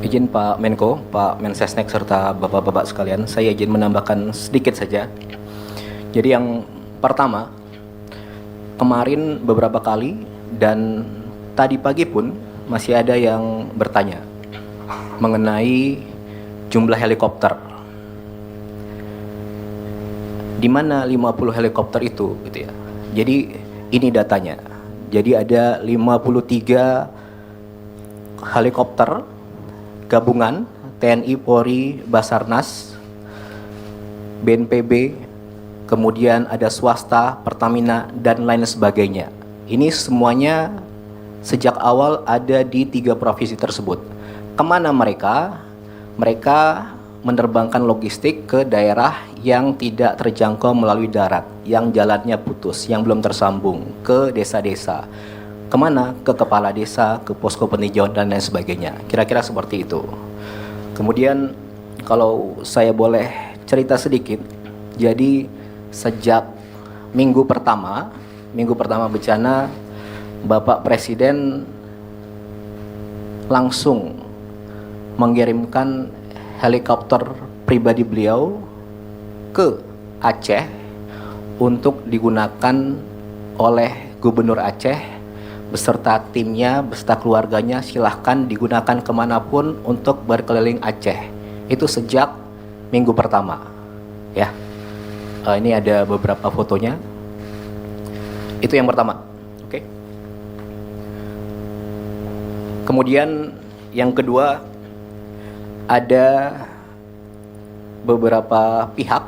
Izin Pak Menko, Pak Mensesnek, serta Bapak-Bapak sekalian, saya izin menambahkan sedikit saja. Jadi yang pertama, kemarin beberapa kali dan tadi pagi pun masih ada yang bertanya mengenai jumlah helikopter. Di mana 50 helikopter itu gitu ya. Jadi ini datanya. Jadi ada 53 helikopter gabungan TNI, Polri, Basarnas, BNPB, kemudian ada swasta, Pertamina, dan lain sebagainya. Ini semuanya sejak awal ada di 3 provinsi tersebut. Kemana mereka? Mereka menerbangkan logistik ke daerah yang tidak terjangkau melalui darat, yang jalannya putus, yang belum tersambung, ke desa-desa. Kemana? Ke kepala desa, ke posko peninjauan, dan lain sebagainya. Kira-kira seperti itu. Kemudian kalau saya boleh cerita sedikit, jadi sejak minggu pertama bencana, Bapak Presiden langsung mengirimkan helikopter pribadi beliau ke Aceh untuk digunakan oleh Gubernur Aceh beserta timnya, beserta keluarganya. Silahkan digunakan kemanapun untuk berkeliling Aceh. Itu sejak minggu pertama, ya. Ini ada beberapa fotonya. Itu yang pertama, oke. Kemudian yang kedua, ada beberapa pihak,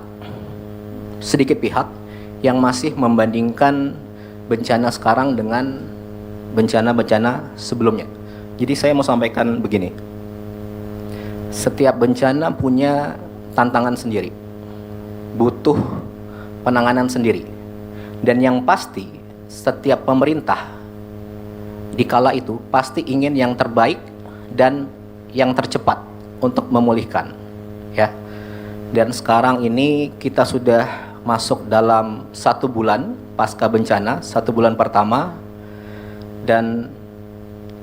sedikit pihak yang masih membandingkan bencana sekarang dengan bencana-bencana sebelumnya. Jadi saya mau sampaikan begini, setiap bencana punya tantangan sendiri, butuh penanganan sendiri, dan yang pasti setiap pemerintah di kala itu pasti ingin yang terbaik dan yang tercepat untuk memulihkan, ya. Dan sekarang ini kita sudah masuk dalam 1 bulan pasca bencana, 1 bulan pertama. Dan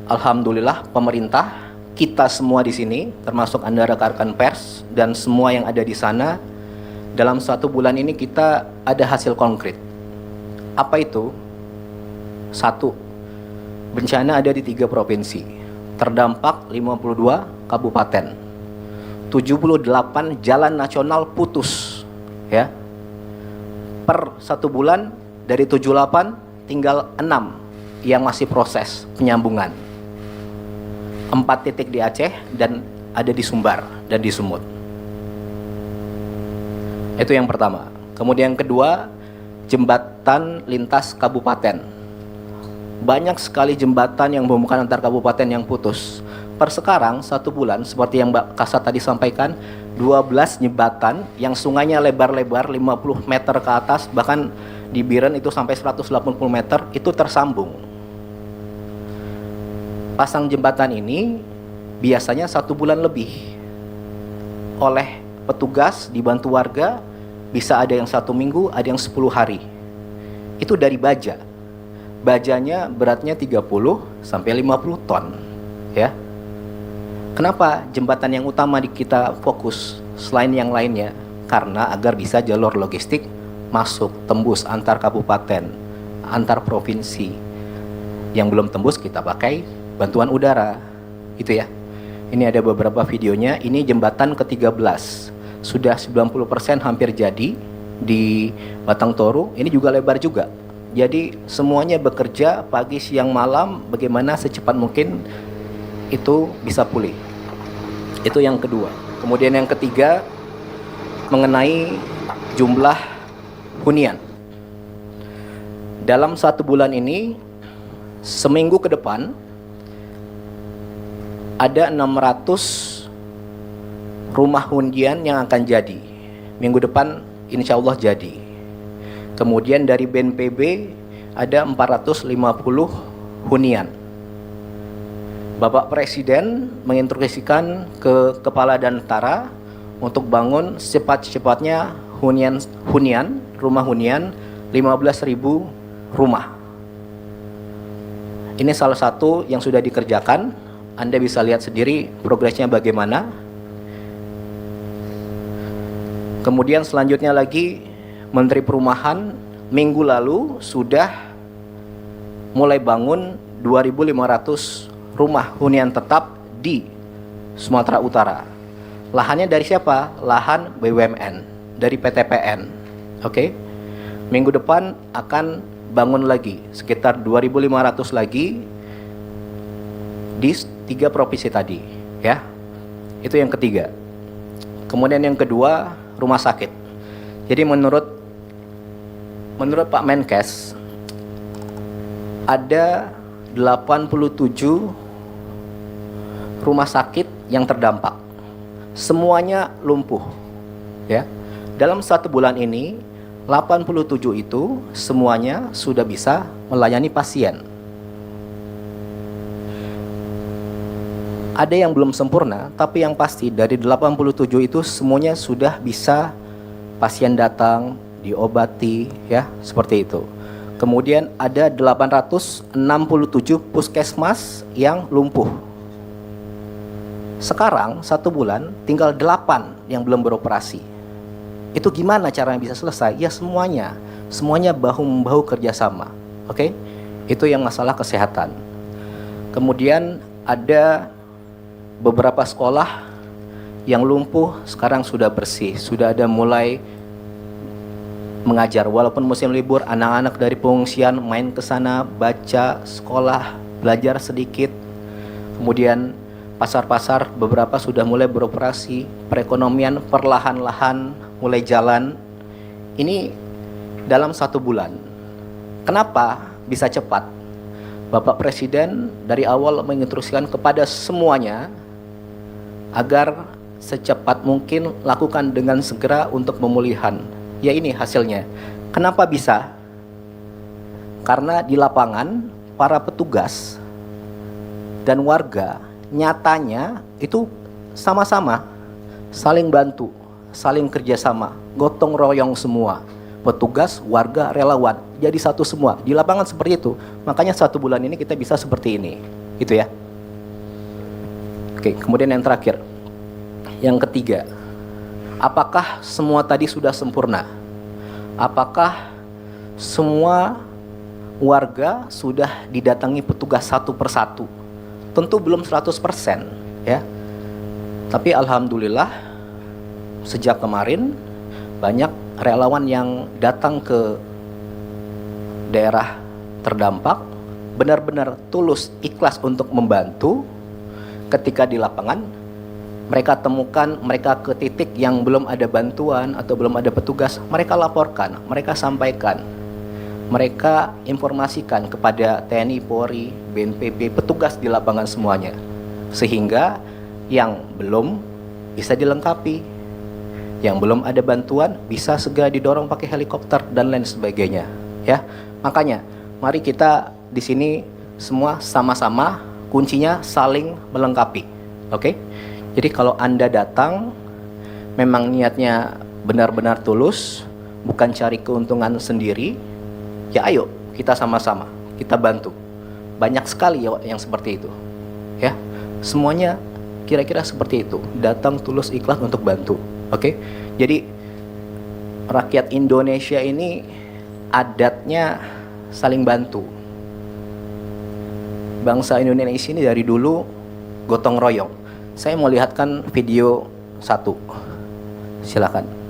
alhamdulillah pemerintah, kita semua di sini, termasuk Anda rekan-rekan pers dan semua yang ada di sana, dalam 1 bulan ini kita ada hasil konkret. Apa itu? 1, bencana ada di 3 provinsi, terdampak 52 kabupaten, 78 jalan nasional putus, ya. Per 1 bulan dari 78 tinggal 6 yang masih proses penyambungan. 4 titik di Aceh dan ada di Sumbar dan di Sumut. Itu yang pertama. Kemudian yang kedua, jembatan lintas kabupaten. Banyak sekali jembatan yang menghubungkan antar kabupaten yang putus. Per sekarang 1 bulan, seperti yang Mbak Kasat tadi sampaikan, 12 jembatan yang sungainya lebar-lebar 50 meter ke atas, bahkan di Biren itu sampai 180 meter, itu tersambung. Pasang jembatan ini biasanya 1 bulan lebih. Oleh petugas dibantu warga, bisa ada yang 1 minggu, ada yang 10 hari. Itu dari baja. Bajanya beratnya 30 sampai 50 ton, ya. Kenapa jembatan yang utama di kita fokus selain yang lainnya? Karena agar bisa jalur logistik masuk, tembus antar kabupaten, antar provinsi. Yang belum tembus kita pakai bantuan udara, itu ya. Ini ada beberapa videonya. Ini jembatan ke-13, sudah 90% hampir jadi di Batang Toru. Ini juga lebar juga. Jadi semuanya bekerja pagi, siang, malam, bagaimana secepat mungkin itu bisa pulih. Itu yang kedua. Kemudian yang ketiga, mengenai jumlah hunian. Dalam 1 bulan ini, seminggu ke depan ada 600 rumah hunian yang akan jadi. Minggu depan insya Allah jadi. Kemudian dari BNPB ada 450 hunian. Bapak Presiden menginstruksikan ke Kepala Danantara untuk bangun secepat-cepatnya rumah hunian 15.000 rumah. Ini salah satu yang sudah dikerjakan Anda bisa lihat sendiri progresnya bagaimana. Kemudian selanjutnya lagi, Menteri Perumahan minggu lalu sudah mulai bangun 2.500 rumah hunian tetap di Sumatera Utara. Lahannya dari siapa? Lahan BUMN, dari PTPN. Oke. Minggu depan akan bangun lagi sekitar 2.500 lagi di 3 provinsi tadi, ya. Itu yang ketiga. Kemudian yang kedua, rumah sakit. Jadi menurut Pak Menkes ada 87 rumah sakit yang terdampak. Semuanya lumpuh, ya. Dalam 1 bulan ini 87 itu semuanya sudah bisa melayani pasien. Ada yang belum sempurna, tapi yang pasti dari 87 itu semuanya sudah bisa pasien datang, diobati, ya, seperti itu. Kemudian ada 867 puskesmas yang lumpuh. Sekarang 1 bulan tinggal 8 yang belum beroperasi. Itu gimana caranya bisa selesai? Ya semuanya bahu-membahu kerjasama. Oke? Itu yang masalah kesehatan. Kemudian ada beberapa sekolah yang lumpuh sekarang sudah bersih, sudah ada mulai mengajar walaupun musim libur. Anak-anak dari pengungsian main ke sana, baca, sekolah, belajar sedikit. Kemudian pasar-pasar beberapa sudah mulai beroperasi, perekonomian perlahan-lahan mulai jalan. Ini dalam 1 bulan. Kenapa bisa cepat? Bapak Presiden dari awal menginstruksikan kepada semuanya agar secepat mungkin lakukan dengan segera untuk pemulihan. Ya ini hasilnya. Kenapa bisa? Karena di lapangan para petugas dan warga nyatanya itu sama-sama saling bantu, saling kerjasama, gotong royong semua. Petugas, warga, relawan, jadi satu semua. Di lapangan seperti itu. Makanya 1 bulan ini kita bisa seperti ini. Gitu ya. Oke, kemudian yang terakhir. Yang ketiga, apakah semua tadi sudah sempurna? Apakah semua warga sudah didatangi petugas satu persatu? Tentu belum 100%, ya. Tapi alhamdulillah sejak kemarin banyak relawan yang datang ke daerah terdampak, benar-benar tulus, ikhlas untuk membantu. Ketika di lapangan mereka temukan, mereka ke titik yang belum ada bantuan atau belum ada petugas, mereka laporkan, mereka sampaikan, mereka informasikan kepada TNI, Polri, BNPB, petugas di lapangan semuanya, sehingga yang belum bisa dilengkapi, yang belum ada bantuan bisa segera didorong pakai helikopter dan lain sebagainya, ya. Makanya mari kita di sini semua sama-sama, kuncinya saling melengkapi. Oke? Jadi kalau Anda datang memang niatnya benar-benar tulus, bukan cari keuntungan sendiri, ya ayo kita sama-sama, kita bantu. Banyak sekali ya yang seperti itu. Ya. Semuanya kira-kira seperti itu, datang tulus ikhlas untuk bantu. Oke? Jadi rakyat Indonesia ini adatnya saling bantu. Bangsa Indonesia ini dari dulu gotong royong. Saya mau lihatkan video 1. Silakan.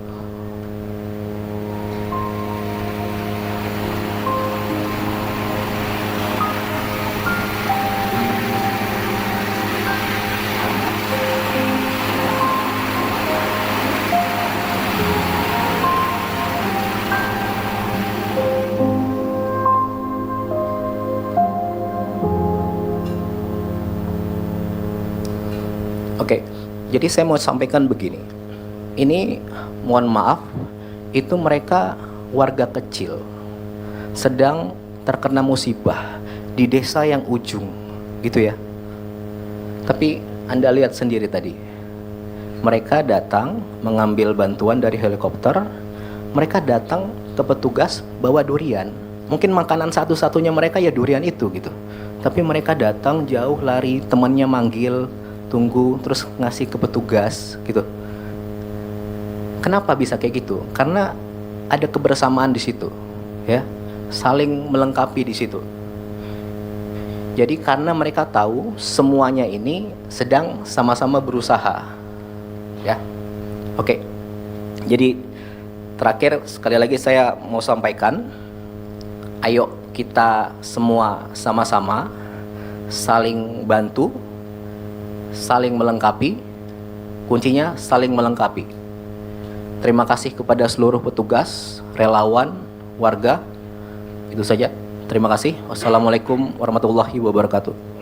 Oke, jadi saya mau sampaikan begini. Ini mohon maaf, itu mereka warga kecil sedang terkena musibah di desa yang ujung, gitu ya. Tapi Anda lihat sendiri tadi, mereka datang mengambil bantuan dari helikopter, mereka datang ke petugas bawa durian. Mungkin makanan satu-satunya mereka ya durian itu gitu. Tapi mereka datang jauh lari, temannya manggil, tunggu, terus ngasih ke petugas gitu. Kenapa bisa kayak gitu? Karena ada kebersamaan di situ, ya, saling melengkapi di situ. Jadi karena mereka tahu semuanya ini sedang sama-sama berusaha, ya. Oke. Jadi terakhir sekali lagi saya mau sampaikan, ayo kita semua sama-sama saling bantu, saling melengkapi. Kuncinya saling melengkapi. Terima kasih kepada seluruh petugas, relawan, warga. Itu saja. Terima kasih. Wassalamualaikum warahmatullahi wabarakatuh.